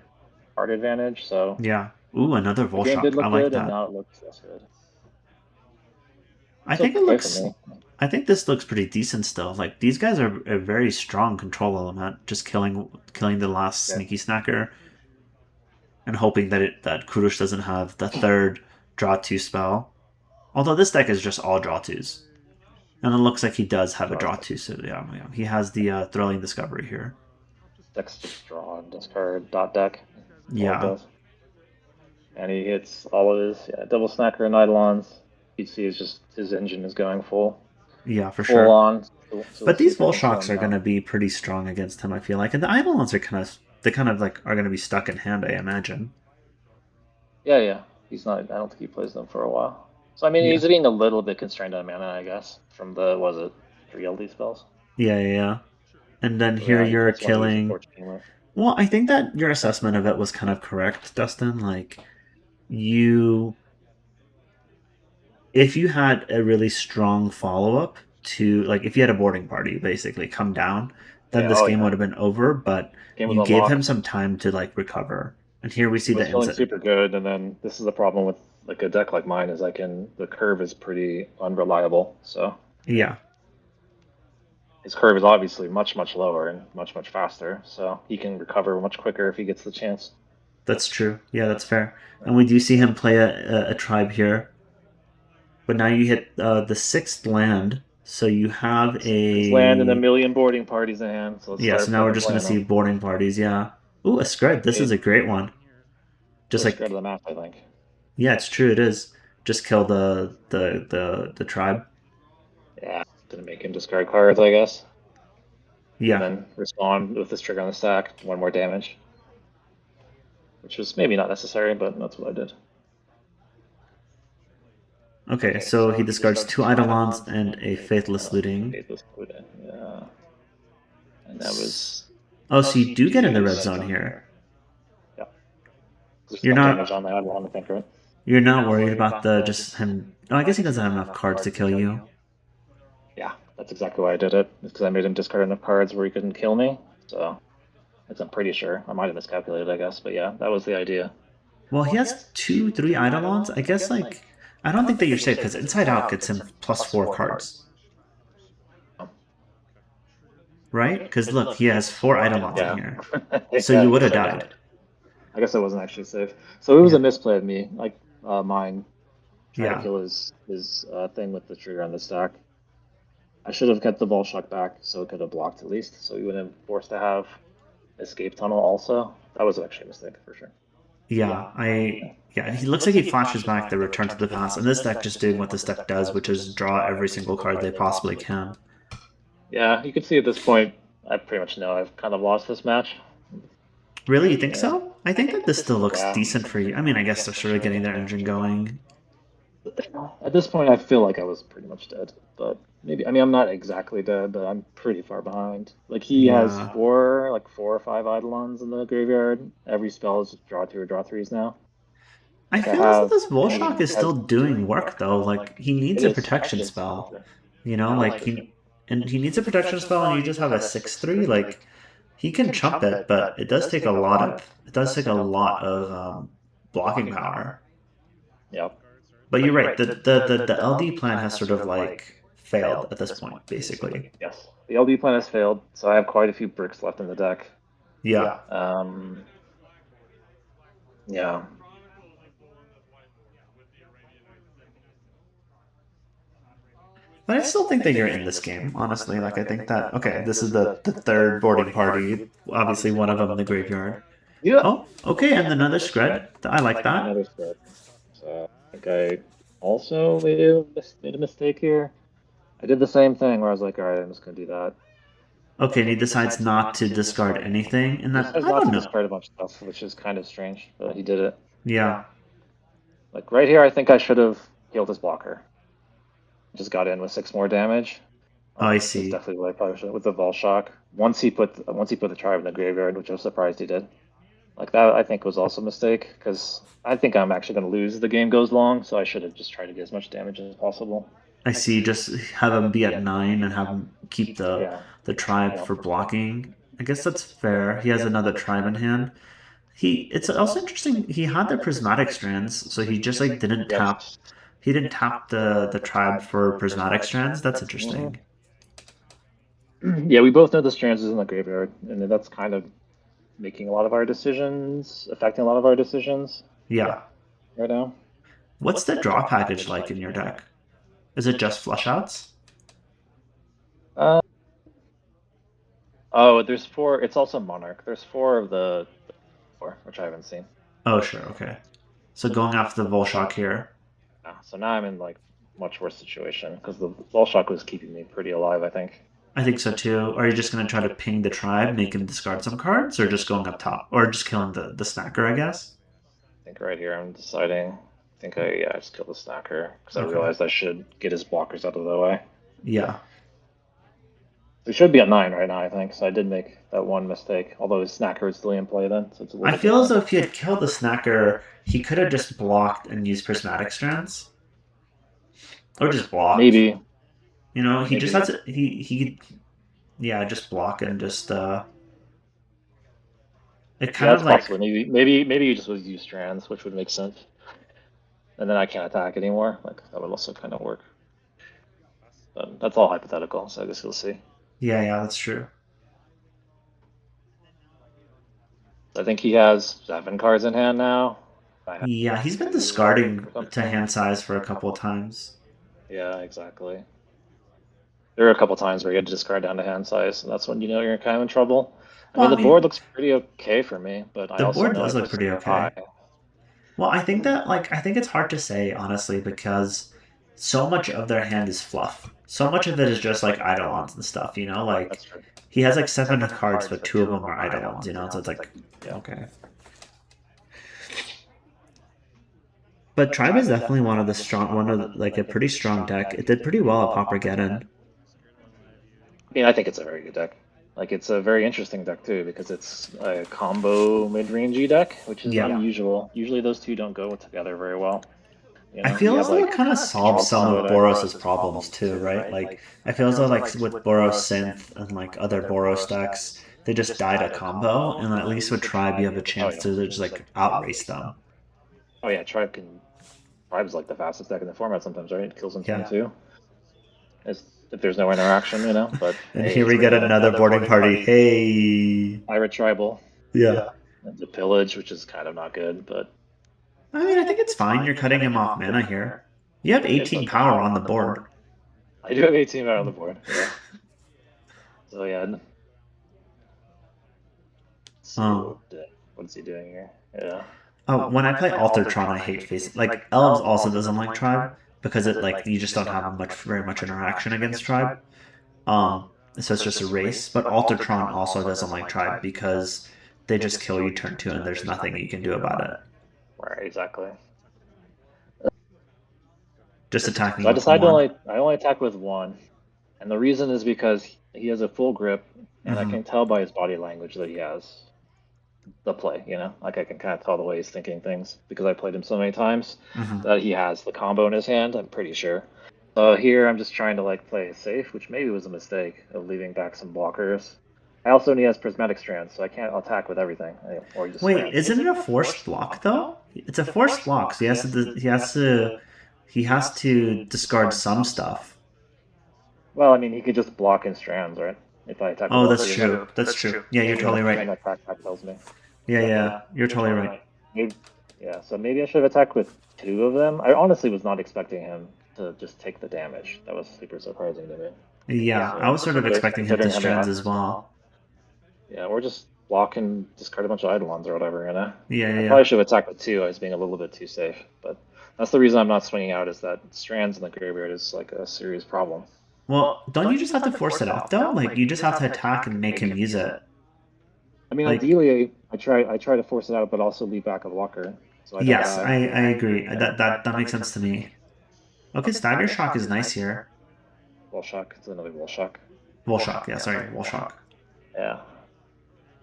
card advantage. So Yeah. Ooh, another the game did Vulshok. I look like good, and that. now it looks less good. I It's think it okay for looks. me. I think this looks pretty decent still. Like these guys are a very strong control element, just killing the last Yeah. sneaky snacker, and hoping that Kurush doesn't have the third draw 2 spell. Although this deck is just all draw 2s, and it looks like he does have a draw 2. So yeah, he has the Thrilling Discovery here. Deck's just draw and discard dot deck. That's all it Yeah, does. And he hits all of his double snacker and Eidolons. You see, is just his engine is going yeah, for full sure. on. So we'll But see these if I can slow Volshoks him are going down. to be pretty strong against him. I feel like, and the Eidolons are kind of like are going to be stuck in hand. I imagine. Yeah, yeah. He's not. I don't think he plays them for a while. So I mean, Yeah. he's being a little bit constrained on mana, I guess, from the was it 3 LD spells. Yeah. And then So here yeah, you're that's one to use killing. unfortunately with. Well, I think that your assessment of it was kind of correct, Dustin. Like, you, if you had a really strong follow up to, like, if you had a boarding party basically come down, then Yeah. this Oh game yeah. would have been over. But Game was you gave him unlocked. some time to like recover. And here we He see the was feeling incident. super good, and then this is the problem with like a deck like mine is the curve is pretty unreliable. So Yeah, his curve is obviously much lower and much faster, so he can recover much quicker if he gets the chance. that's true. Yeah, that's fair. And we do see him play a tribe here. But now you hit the 6th land. So you have His land and a a. million boarding parties in hand, so let's Yeah, so start now we're fucking just going to playing see them. boarding parties. Yeah. Ooh, a Skred. This is Made a great one. Just first grab like of the map, I think. yeah, it's true. It is. Just kill the tribe. Yeah, gonna make him discard cards, I guess, and Yeah. then respond with this trigger on the stack, 1 more damage, which was maybe not necessary, but that's what I did. Okay, Okay, so he so he discards discards 2 2 Eidolons Eidolons and and a a Faithless Looting. Faithless Buddha. Yeah, and that was Oh, so you do get in the red zone here. yeah. There's You're some damage not on the Eidolon, I think, right? you're not worried about the just him. Oh, I guess he doesn't have enough cards to kill you. Yeah, that's exactly why I did it. It's because I made him discard enough cards where he couldn't kill me. So, as I'm pretty sure. I might have miscalculated, I guess, but yeah, that was the idea. Well, he has 3 Eidolons. I guess like I don't think that you're safe because Inside Out gets him +4 cards, right? Because look, he has 4 Eidolons in Yeah. here, so Yeah, you I would guess have I died. died. I guess I wasn't actually safe. So it was Yeah. a misplay of me, like mine trying to Yeah. kill his thing with the trigger on the stack. I should have kept the ball shock back so it could have blocked at least, so he wouldn't have forced to have escape tunnel also. That was actually a mistake for sure. Yeah, yeah, he looks like he flashes back the Return to the Past, and this deck just doing what this deck does, which is draw every single card they possibly can. Yeah, you can see at this point, I pretty much know I've kind of lost this match. Really, you think Yeah. so? I think that this still looks Yeah. decent for you. I mean, I guess they're sort of getting their engine going. At this point, I feel like I was pretty much dead, but maybe. I mean, I'm not exactly dead, but I'm pretty far behind. Like he has Yeah. four or five Eidolons in the graveyard. Every spell is draw two or draw threes now. I Like I feel as though have, this and Vulshok he is has. still doing work though. Like he needs It a is. protection spell. You know, Yeah, like for sure. he needs a protection spell and you just have a 6/3, like he can chump it, but it does take a lot of blocking power. Yep. But you're right, the LD plan has sort of like failed at this point, basically. Yes. The LD plan has failed, so I have quite a few bricks left in the deck. Yeah. Um, yeah. But I still think that you're in this game, honestly. Like I think that okay, this is the third boarding party. Obviously one of them in the graveyard. Yeah. Oh, okay, and another Skred. I like that. Another spread. So I think I also made a mistake here. I did the same thing where I was like, all right, I'm just gonna do that. Okay, and he decides not to discard anything, and He that decides I not don't to know. discard a bunch of stuff, which is kind of strange, but he did it. Yeah. Like right here, I think I should have healed his blocker. Just got in with 6 more damage. Oh, I That's see. definitely what I probably should with the Vulshok. Once he put the tribe in the graveyard, which I was surprised he did. Like that, I think was also a mistake because I think I'm actually going to lose if the game goes long. So I should have just tried to get as much damage as possible. I see. Just have him be at 9 and have him keep Yeah, the tribe for blocking. I guess that's fair. He has another tribe in hand. It's also interesting. He had the prismatic strands, so he just like didn't Yep. tap. He didn't tap the tribe for prismatic strands. That's Mhm. interesting. Yeah, we both know the strands is in the graveyard, and that's kind of making a lot of our decisions, affecting a lot of our decisions Yeah. right now. What's the draw package like in your deck? Is it just flush outs? Uh, oh, there's four. It's also Monarch. There's four of the four, which I haven't seen. Oh, sure. Okay. So going after the Volshock here. Yeah, so now I'm in like much worse situation because the Vulshok was keeping me pretty alive, I think. I think so too. Are you just going to try to ping the tribe, make him discard some cards, or just going up top? Or just killing the snacker, I guess? I think right here I'm deciding. I think I just killed the Snacker because I Okay. realized I should get his blockers out of the way. Yeah. We should be at 9 right now, I think. So I did make that one mistake. Although his Snacker was still in play then, so it's a little I bit feel as different. though if he had killed the snacker, he could have just blocked and used prismatic strands. Or just blocked. Maybe, You know, he just maybe. has to, he yeah, just block and just it Yeah, kind it's of like possible. Maybe you just would use strands, which would make sense. And then I can't attack anymore. Like that would also kind of work. But that's all hypothetical, so I guess we'll see. yeah, that's true. I think he has 7 cards in hand now. I have Yeah, he's been 2 discarding or to something. hand size for a couple of times. Yeah, exactly. There are a couple times where you had to discard down to hand size, and that's when you know you're kind of in trouble. I Well, mean, I the board mean, looks pretty okay for me, but I the also board know I does look put pretty super high. okay. Well, I think that like I think it's hard to say honestly because so much of their hand is fluff. So much of it is just like eidolons and stuff, you know? Like That's true. he has like 7 cards, but 2 of them are eidolons, you know? So it's like Yeah. okay. But Tribe is definitely one of like a pretty strong deck. It did pretty well at Pauper. I mean, I think it's a very good deck. Like, it's a very interesting deck too because it's a combo mid-rangey deck, which is Yeah. unusual. Usually, those two don't go together very well. I You feel have as though like it kind of solves control some combo of deck. Boros's problems too, right? Like I feel as though like with Boros Synth and like other Boros decks, they just die to combo, and at least with Tribe you have a Oh chance yeah. to just like outrace them. Oh yeah. Tribe's like the fastest deck in the format sometimes, right? It kills in turn Yeah. two. It's, if there's no interaction. But And hey, here we get another boarding party. Hey. Pirate Tribal, Yeah. and the Pillage, which is kind of not good, but I mean, I think it's fine. You're cutting him off mana here. You have it's 18 okay. power on the board. I do have 18 out on the board. Yeah. So yeah, let's see Um, what is he doing here? Yeah. when I play Altertron, I hate facing like Elves also doesn't like Tribe because it like you just don't have very much interaction against Tribe. So it's just a race. But Altertron also doesn't like Tribe because they just kill you turn 2 and there's nothing you can do about it. Right. Exactly. Just attacking So I with decided one. I only attack with one, and the reason is because he has a full grip, and I Mm-hmm. can tell by his body language that he has the play. You know, like I can kind of tell the way he's thinking things because I played him so many times Mm-hmm. that he has the combo in his hand. I'm pretty sure. So here I'm just trying to like play it safe, which maybe was a mistake of leaving back some blockers. I also need has prismatic strands, so I can't attack with everything, or just Wait, spam. isn't it a forced block though? It's a forced block, so he has to discard some stuff. Well, I mean, he could just block in strands, right? If I attack with Oh, all that's three. true. That's true. Yeah, you're totally And then right. my attack tells me. Yeah, yeah, you're totally right. Maybe, yeah, so maybe I should have attacked with two of them. I honestly was not expecting him to just take the damage. That was super surprising to me. Yeah, I So was sort of expecting him to considering how many, strands as well. yeah, or just block and discard a bunch of Eidolons or whatever, you know? Yeah, yeah, I yeah. probably should have attacked with two. I was being a little bit too safe, but that's the reason I'm not swinging out. Is that strands in the graveyard is like a serious problem. Well, don't you just have to force it out though? Like you just have to attack and make him use it. I mean, Like, ideally, I try to force it out, but also leave back a blocker so I don't yes, die. I agree. That makes sense to me. Okay, Staggershock is nice here. Vulshok, it's another Vulshok. Vulshok, yeah, sorry, Vulshok. Yeah,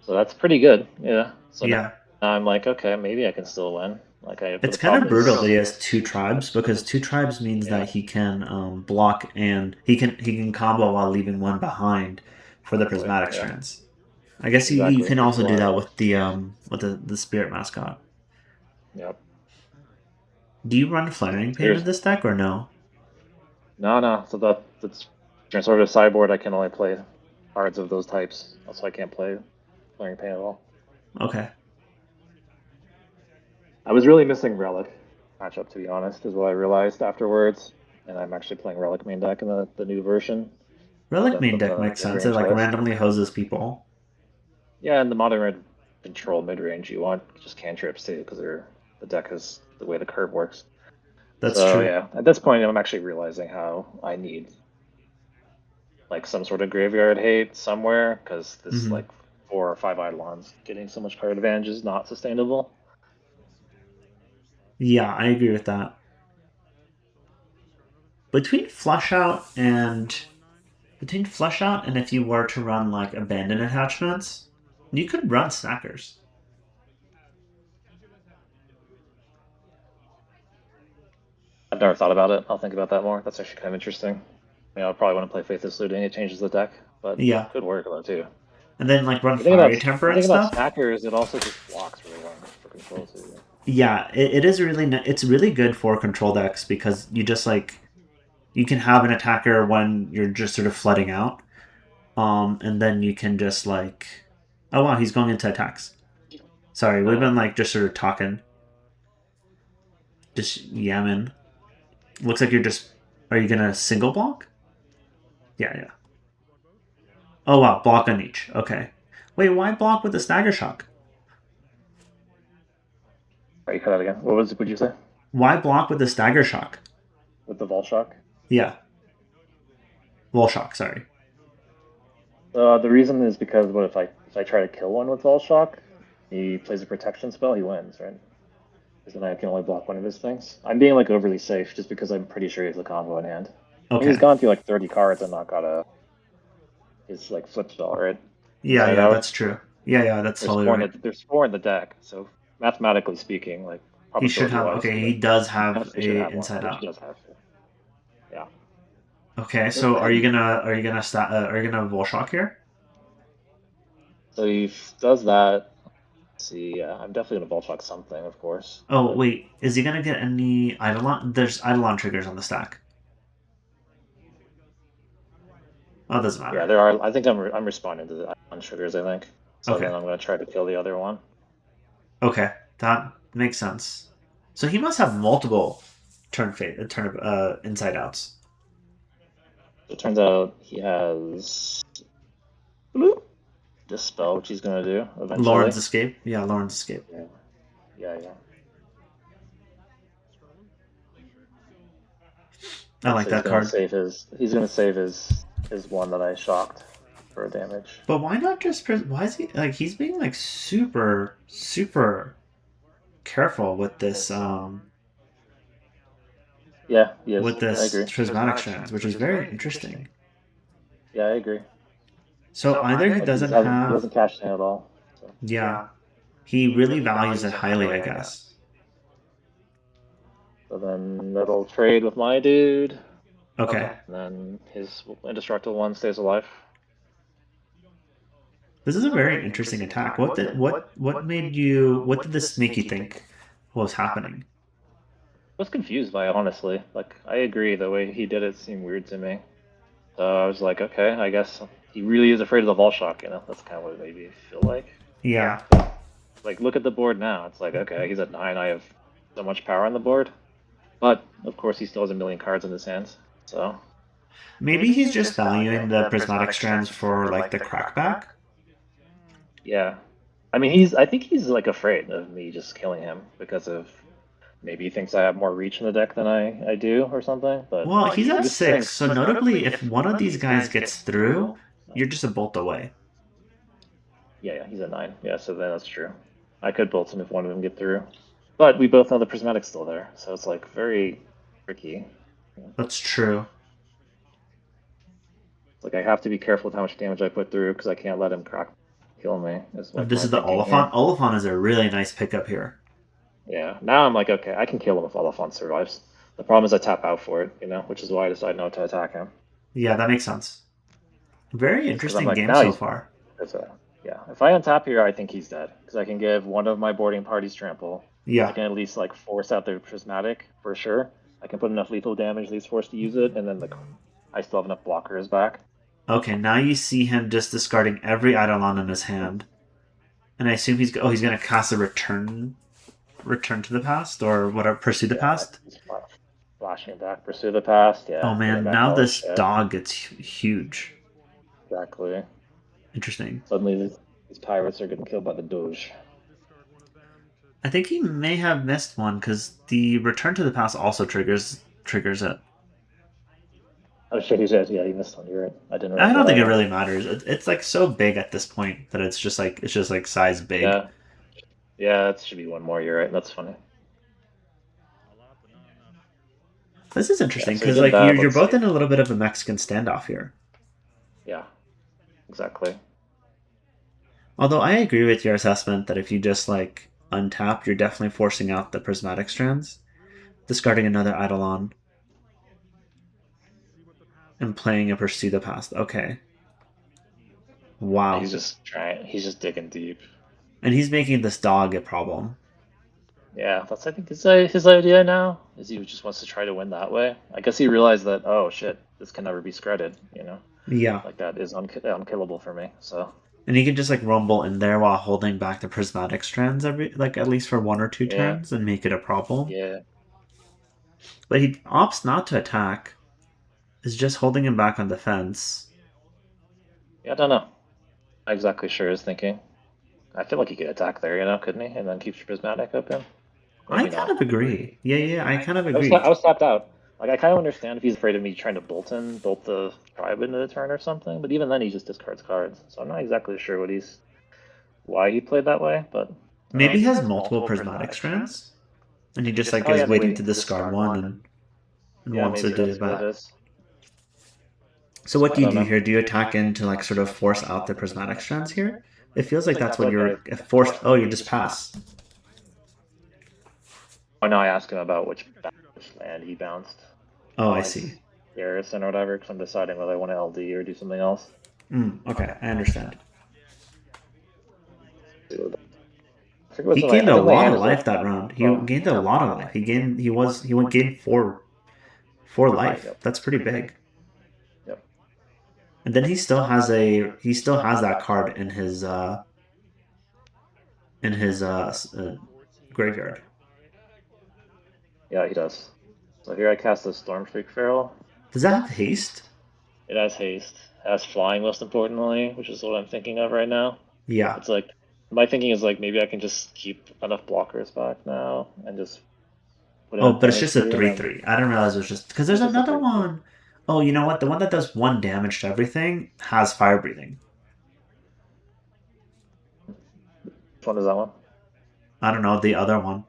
so that's pretty good. Yeah. So Yeah. now I'm like, okay, maybe I can still win. Like I, but It's the kind of problem brutal that he is, has two tribes because two tribes means yeah, that he can block and he can combo while leaving one behind for the exactly. prismatic Yeah, strands. I guess you exactly. can That's also do why. that with the spirit mascot. Yep. Do you run Flaring Pain in Seriously. this deck or no? No, no. So that's sort of sideboard. I can only play cards of those types. Also, I can't play Flaring Pain at all. Okay. I was really missing Relic matchup, to be honest, is what I realized afterwards. And I'm actually playing Relic main deck in the new version Relic of main deck the makes mid sense. It range like list. randomly hoses people. Yeah, and the modern red control mid range, you want just cantrips too, because the deck is the way the curve works. That's So true. yeah, at this point, I'm actually realizing how I need like some sort of graveyard hate somewhere, because this Hmm. like 4 or 5 Eidolons getting so much card advantage is not sustainable. Yeah, I agree with that. Between flush out and if you were to run like abandoned attachments, you could run stackers. I've never thought about it. I'll think about that more. That's actually kind of interesting. I'll probably want to play Faithless Looting. It changes the deck, but Yeah. could work though too. And then like run fiery The temper and thing about stuff. stackers, it also just blocks really well for control too. Yeah, it is really it's really good for control decks because you just like you can have an attacker when you're just sort of flooding out, and then you can just like, oh wow, he's going into attacks. Sorry, we've been like just sort of talking, just yamming. Looks like you're just. Are you gonna single block? Yeah, yeah. Oh wow, block on each. Okay. Wait, why block with the Staggershock? Right, you cut out again. Would you say Why block with the Staggershock? with the Volshock? Yeah, Vulshok. Sorry. The reason is because what if I try to kill one with Volshock, he plays a protection spell, he wins, right? Because then I can only block one of his things. I'm being like overly safe just because I'm pretty sure he has a combo in hand. And he's Okay. gone through like 30 cards and not got his like flip spell, right? Yeah, Inside yeah, out. that's true. Yeah, yeah, that's totally right. There's 4 in the deck, so mathematically speaking, like He should probability have. wise, Okay, he does he have definitely should a have one, inside which he out. does have. Yeah. Okay, so are you gonna Volshok here? So he does that. Let's see, I'm definitely gonna Voltron something, of course. Oh But wait, is he gonna get any Eidolon? There's Eidolon triggers on the stack. Oh, it doesn't yeah, matter. there are. I think I'm responding to the on triggers. I think so. Okay. Then I'm gonna try to kill the other one. Okay, that makes sense. So he must have multiple turn inside outs. It turns out he has bloop, this spell, which he's gonna do Lauren's eventually. escape. Yeah, Lauren's escape. Yeah, yeah, yeah. I like So he's that gonna card. save his one that I shocked for damage. But why not just? Why is he like? He's being like super careful with this. Yeah, yes, with I this agree. prismatic strands, which is very interesting. Yeah, I agree. So either he Like doesn't he have, hasn't cashed in at all. So yeah, he really values it highly, I guess. then that'll trade with my dude, Okay. and then his indestructible one stays alive. This is a very interesting attack. What did this make you think was happening? I was confused by it, honestly. Like, I agree, the way he did it seemed weird to me. So I was like, okay, I guess he really is afraid of the Vulshok, you know? That's kind of what it made me feel like. Yeah. Like, look at the board now. It's like, okay, he's at 9, I have so much power on the board. But, of course, he still has a million cards in his hands. So, Maybe he's just valuing the prismatic strands for like the crackback. yeah. I mean, I think he's, like, afraid of me just killing him because of maybe he thinks I have more reach in the deck than I do or something. But Well, he's I'm at just saying, 6, so notably, if one of these guys gets through, you're just a bolt away. yeah, he's at 9. Yeah, so then that's true. I could bolt him if one of them get through. But we both know the prismatic's still there, so it's like very tricky. That's true. Like I have to be careful with how much damage I put through because I can't let him crack kill me. Is And like this my is the thinking here. Oliphaunt. Oliphaunt is a really nice pickup here. Yeah. Now I'm like, okay, I can kill him if Oliphaunt survives. The problem is I tap out for it, you know, which is why I decide not to attack him. Yeah, that makes sense. Very Because I'm interesting like, game now so he's far. yeah. If I untap here, I think he's dead because I can give one of my boarding parties trample. I Yeah. can at least like force out the prismatic for sure. I can put enough lethal damage that he's forced to use it, and then I still have enough blockers back. Okay, now you see him just discarding every Eidolon in his hand. And I assume he's gonna cast a return to the past or whatever, pursue the Yeah, past. he's flashing back, pursue the past. Oh Yeah, getting man, back now all his this shit. dog gets huge. Exactly. Interesting. Suddenly, these pirates are getting killed by the Doge. I think he may have missed one because the return to the past also triggers it. Oh shit, he's dead. Yeah, he missed one. You're right. I didn't I write don't that think it either. really matters. It's like so big at this point that it's just like size big. Yeah, yeah, that should be one more. You're right. That's funny. This is Yeah, interesting so he because did like that. you're Let's both see. in a little bit of a Mexican standoff here. Yeah, exactly. Although I agree with your assessment that if you just like untap, you're definitely forcing out the prismatic strands, discarding another Eidolon, and playing a Pursue the Past. Okay. Yeah, Wow. he's just trying. He's just digging deep. And he's making this dog a problem. Yeah, that's I think his idea now is he just wants to try to win that way. I guess he realized that oh shit, this can never be Skredded. You know, Yeah. like that is unkillable for me. So And he can just like rumble in there while holding back the prismatic strands every like at least for one or two yeah, turns and make it a problem. yeah, But he opts not to attack. Is just holding him back on defense. yeah. I don't know. Not exactly sure his thinking. I feel like he could attack there, you know, couldn't he? And then keep prismatic open. I Maybe kind not. of agree. Yeah, I kind of I agree. was tapped out. Like I kind of understand if he's afraid of me trying to bolt the tribe into the turn or something. But even then, he just discards cards. So I'm not exactly sure why he played that way. But Maybe he has multiple prismatic strands, and he just like oh is yeah, waiting to discard one and yeah, wants to maybe do that's what it that. is. So what I do you don't do know. here? Do you attack in to like sort of force out the prismatic strands here? It feels like that's I feel what like you're forced. Oh, you just pass. oh no, I asked him about which land he bounced. Oh, I I see. Garrison or whatever, because I'm deciding whether I want to LD or do something else. Okay, I understand. I forget what's He in my. gained I a think my lot hand of is like life that round. He 12. gained a lot of life. He gained four life. Yep. That's pretty big. Yep. And then he still has that card in his graveyard. Yeah, he does. So here I cast the Stormshriek Feral. Does that have haste? It has haste. It has flying, most importantly, which is what I'm thinking of right now. Yeah. It's like my thinking is like maybe I can just keep enough blockers back now and just put in Oh, a but it's damage just a three and three then three. I didn't realize it was just because there's it's just a another 3/3. one. Oh, you know what? The one that does one damage to everything has fire breathing. Which one is that one? I don't know the other one.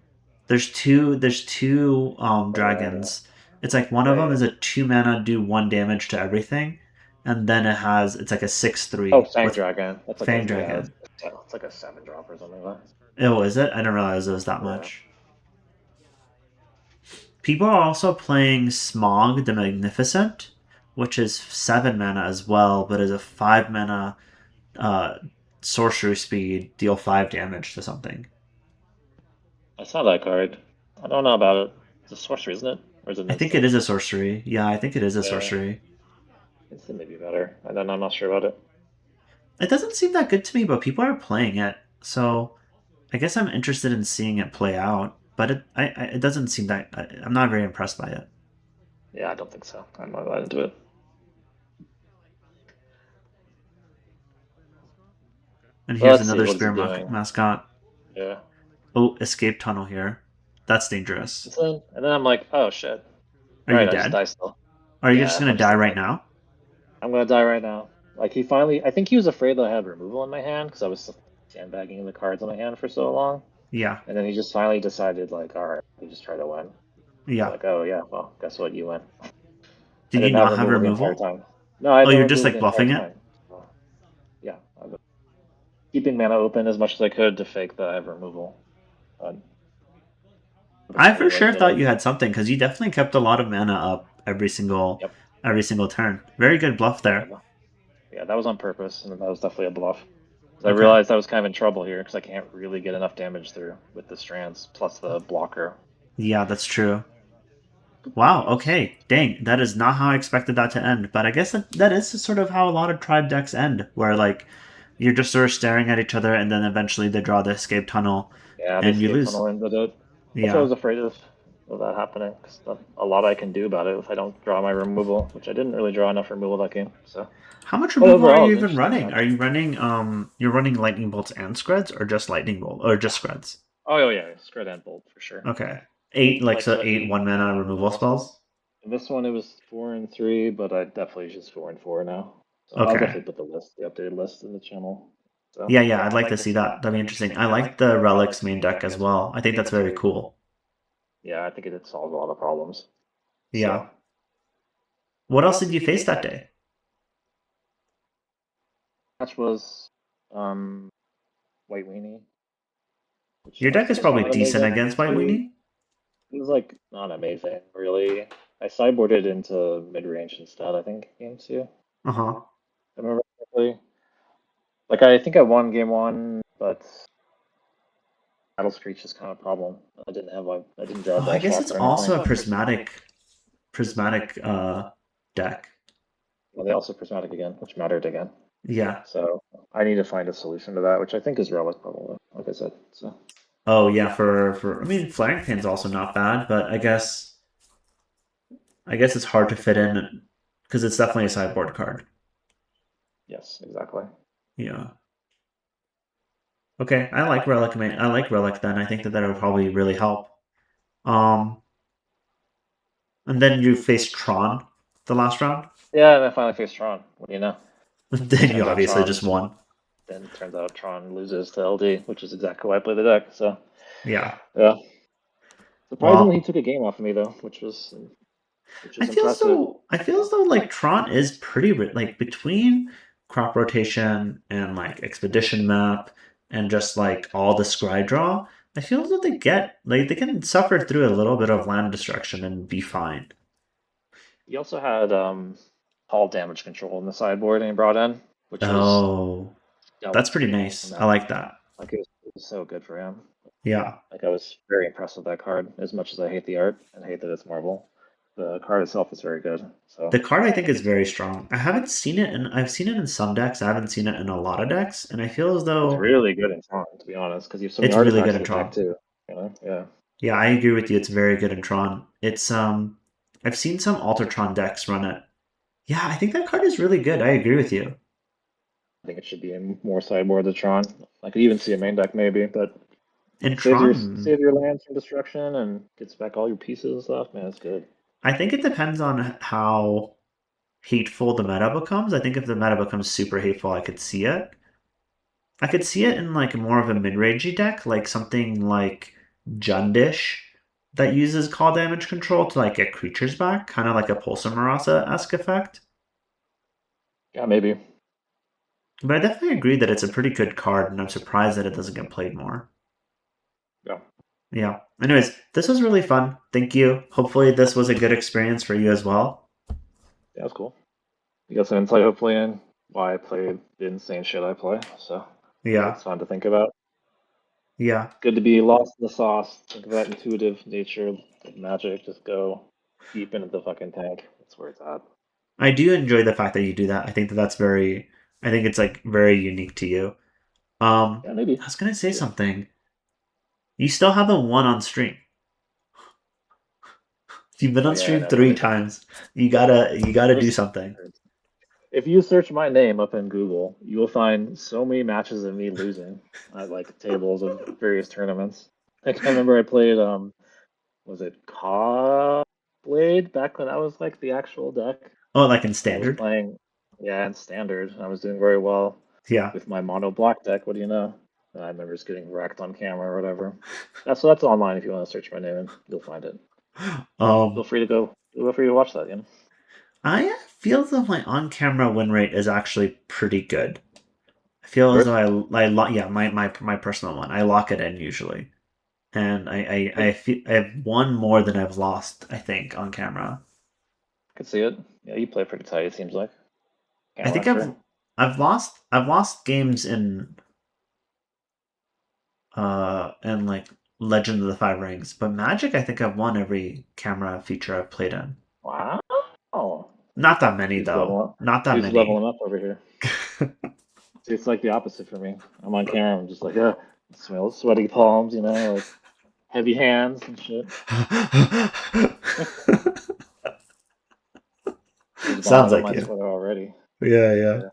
There's two Oh yeah, yeah. dragons. It's like one of them Right. is a 2 mana do 1 damage to everything, and then it's like a 6/3 Oh, Fang with Dragon. That's like a Fang yeah. Dragon. It's like a 7 drop or something like that. Oh, is it? I didn't realize it was that Yeah. much. People are also playing Smog the Magnificent, which is 7 mana as well, but is a 5 mana uh, sorcery speed, deal 5 damage to something. I saw that card. I don't know about it. It's a sorcery, isn't it? Or is it an I think it instant? is a sorcery. Yeah, I think it is a Yeah, sorcery. instant may be better. And then I'm not sure about it. It doesn't seem that good to me, but people are playing it, so I guess I'm interested in seeing it play out. But it doesn't seem that I'm not very impressed by it. Yeah, I don't think so. I'm not that into it. And Well, here's let's see. another What is he spear doing? mascot. Yeah. Oh, escape tunnel here. That's dangerous. And then I'm like, oh shit. Are All you right, I just dead? die still. Are you just Yeah, gonna I'm just die like, right now? I'm gonna die right now. Like he finally, I think he was afraid that I had removal in my hand because I was sandbagging the cards in my hand for so long. Yeah, And then he just finally decided, like, all right, we just try to win. It's yeah. like, oh yeah, well, guess what? You win. I Did you didn't have not have removal the entire removal? time. No, I had Oh, no you're just removal like the entire bluffing it? time. So, yeah, I was keeping mana open as much as I could to fake that I have removal. But I for eventually, sure like, thought you had something because you definitely kept a lot of mana up yep, every single turn. Very good bluff yeah, there. yeah, that was on purpose, and that was definitely a bluff. 'Cause I Okay. realized I was kind of in trouble here because I can't really get enough damage through with the strands plus the blocker. Yeah, that's true. Wow, Yes. okay. Dang, that is not how I expected that to end. But I guess that is sort of how a lot of tribe decks end, where like you're just sort of staring at each other and then eventually they draw the escape tunnel Yeah, the and you escape lose. tunnel ended it. That's what I Yeah. was afraid of that happening. Cause a lot I can do about it if I don't draw my removal, which I didn't really draw enough removal that game. So, How much but removal are overall, you it was an even interesting running? Are match. you running you're running lightning bolts and screds or just lightning bolt or just screds? Oh yeah, Skred and Bolt for sure. Okay. Eight like Like so so, 8 1 mana removal removal spells. spells? In this one, it was 4 and 3, but I definitely just 4 and 4 now. So I'll Okay. definitely put the updated list in the channel. So Yeah, yeah, yeah, I'd I'd like to like to see see that. that. That'd be That'd be interesting. interesting. I I like like the the relics Relics main main deck deck as as well. well. I I think think that's that's very very cool. cool. Yeah, I think it solves a lot of problems. Yeah. So What what else else did did you you face face that that day? day? Match was um White Weenie, which Your deck is was probably not decent amazing. against White Weenie. It was like not amazing, really. I sideboarded into mid range instead, I think, game two. If Uh huh. I remember correctly. Like I think I won game one, but Battle Screech is kind of a problem. I didn't draw Oh, I guess Vulshok it's or anything. also a prismatic deck. Well, they also prismatic again, which mattered again. Yeah. So I need to find a solution to that, which I think is Relic probably, like I said. So Oh yeah, for I mean flaring pin's also not bad, but I guess it's hard to fit in because it's definitely a sideboard card. yes, exactly. Yeah. Okay, I like relic. I like relic. Then I think that would probably really help. Um, and then you face Tron the last round. Yeah, and I finally faced Tron. What do you know? Then you Turns out obviously Tron just won. Then turns out Tron loses to LD, which is exactly why I play the deck. So Yeah. yeah, surprisingly he Well, took a game off of me though, which is impressive. I feel as though like Tron is pretty like between crop rotation and like expedition map and just like all the scry draw. I feel as though they can suffer through a little bit of land destruction and be fine. He also had hull damage control in the sideboard and he brought in, which was Oh, dealt that's pretty in nice. I that. like that. Like it was so good for him. Yeah. Like I was very impressed with that card. As much as I hate the art and hate that it's Marvel, the card itself is very good. So The card I think is very strong. I haven't seen it and I've seen it in some decks. I haven't seen it in a lot of decks, and I feel as it's though really good in Tron, to be honest, because you have so many it's really good artifacts in in the deck Tron. too. Yeah. Yeah, I agree with you. It's very good in Tron. It's I've seen some Altertron decks run it. Yeah, I think that card is really good. I agree with you. I think it should be in more sideboard than Tron. I could even see a main deck maybe, but In save Tron, your lands from destruction and gets back all your pieces and stuff. Man, it's good. I think it depends on how hateful the meta becomes. I think if the meta becomes super hateful, I could see it. I could see it in like more of a mid-rangey deck, like something like Jundish, that uses call damage control to like get creatures back, kind of like a Pulsar Marasa-esque effect. Yeah, maybe. But I definitely agree that it's a pretty good card, and I'm surprised that it doesn't get played more. Yeah. Yeah. Anyways, this was really fun. Thank you. Hopefully this was a good experience for you as well. Yeah, that's cool. You got some insight, hopefully, in why I played the insane shit I play. So Yeah. it's fun to think about. Yeah. Good to be lost in the sauce. Think of that intuitive nature of Magic. Just go deep into the fucking tank. That's where it's at. I do enjoy the fact that you do that. I think that that's very. I think it's like very unique to you. Yeah, maybe. I was gonna say Yeah. something. You still haven't won on stream. You've been Oh on yeah, I stream know. 3 times. You gotta do First, something. if you search my name up in Google, you will find so many matches of me losing at like tables of various tournaments. Like I remember I played was it Blade back when I was like the actual deck. Oh, like in And I was standard? playing, yeah, in standard. And I was doing very well Yeah. with my mono black deck. What do you know? And I remember just getting wrecked on camera or whatever. That's online if you want to search my name and you'll find it. Um, Feel free to go. Feel free to watch that. You know. I feel as though my on-camera win rate is actually pretty good. I feel as Yours? though yeah, my personal one. I lock it in usually, and I I've won more than I've lost. I think on camera. could see it. Yeah, you play pretty tight. It seems like. I Camera think sure. I've lost games in like Legend of the Five Rings, but Magic I think I've won every camera feature I've played in. Wow. Oh, Not that many dude's though. leveling up. Not that Dude's many. leveling up over here. See, it's like the opposite for me. I'm on camera. I'm just like, yeah, sweaty palms, you know, like heavy hands and shit. Just Sounds bonded with like my you. sweater already. Yeah, yeah. Yeah.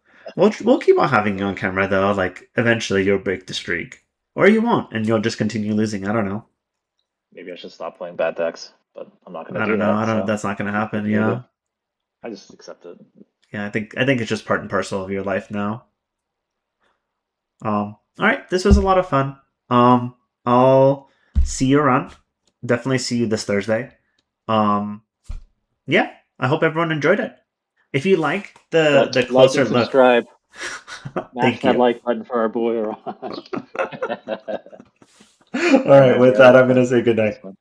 We'll keep on having you on camera though. Like eventually you'll break the streak, or you won't, and you'll just continue losing. I don't know. Maybe I should stop playing bad decks, but I'm not going I to do don't know. I that. don't. So That's not gonna just happen. looking at it. Yeah. I just accept it. Yeah. I think it's just part and parcel of your life now. All right. This was a lot of fun. I'll see you around. Definitely see you this Thursday. Um. Yeah. I hope everyone enjoyed it. If you like the Like closer and look, subscribe. Mash thank that you. like button for our boy Raj. All All right, right. man. With Yeah, that, that's I'm fun. gonna say That's goodnight. fun.